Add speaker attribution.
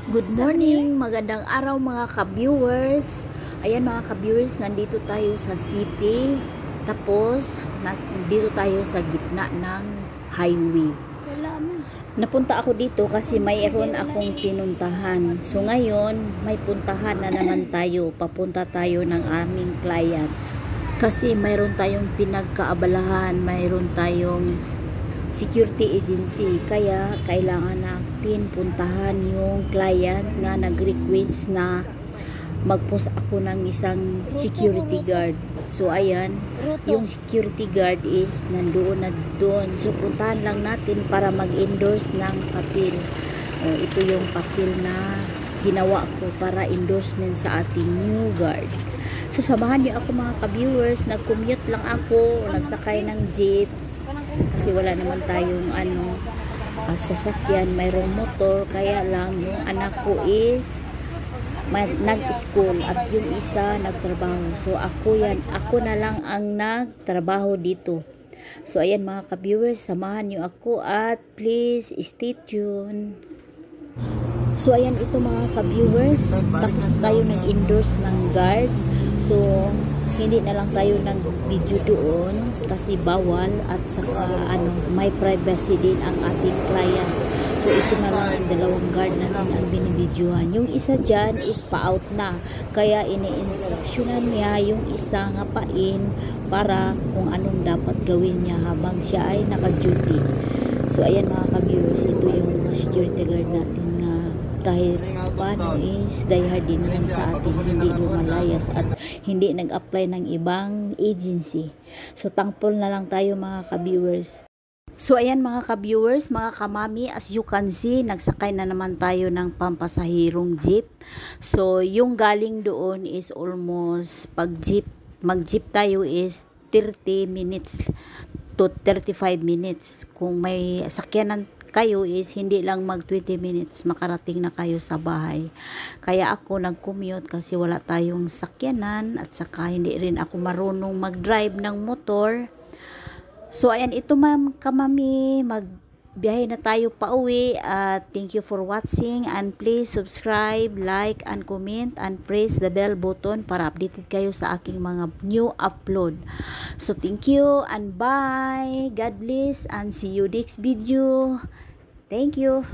Speaker 1: Good morning, magandang araw mga ka-viewers. Ayan mga ka-viewers, nandito tayo sa city. Tapos, nandito tayo sa gitna ng highway. Napunta ako dito kasi mayroon akong pinuntahan. So ngayon, may puntahan na naman tayo. Papunta tayo ng aming client. Kasi mayroon tayong pinagkaabalahan, mayroon tayong security agency, kaya kailangan natin puntahan yung client na nag-request na mag-post ako ng isang security guard. So ayan, yung security guard is nandoon na doon. So puntahan lang natin para mag-endorse ng papel. Ito yung papel na ginawa ko para endorsement sa ating new guard. So samahan niyo ako mga ka-viewers. Nag-commute lang ako, nagsakay ng jeep kasi wala naman tayong sasakyan, mayroong motor, kaya lang yung anak ko is nag-school at yung isa nagtrabaho. So ako na lang ang nagtrabaho dito. So ayan mga ka-viewers, samahan niyo ako at please stay tuned. So ayan, ito mga ka-viewers, tapos tayo nag-endorse ng guard. So hindi na lang tayo nag-video doon kasi bawal at saka may privacy din ang ating client. So ito na lang ang dalawang guard natin ang binibidyohan. Yung isa dyan is pa-out na, kaya ini-instructionan niya yung isa nga pain para kung anong dapat gawin niya habang siya ay naka-duty. So ayan mga ka-viewers, ito yung mga security guard natin na kahit paano is diehard din yan sa atin, hindi lumalayas at hindi nag-apply ng ibang agency. So thankful na lang tayo mga ka-viewers. So ayan mga ka-viewers, mga kamami, as you can see, nagsakay na naman tayo ng pampasahirong jeep. So yung galing doon is almost mag-jeep tayo is 30 minutes to 35 minutes. Kung may sakyanan kayo is hindi lang mag 20 minutes makarating na kayo sa bahay. Kaya ako nag-commute kasi wala tayong sakyanan at saka hindi rin ako marunong mag-drive ng motor. So ayan, ito ma'am kamami, magbiyahe na tayo pa uwi at thank you for watching and please subscribe, like and comment and press the bell button para updated kayo sa aking mga new upload. So thank you and bye. God bless and see you next video. Thank you.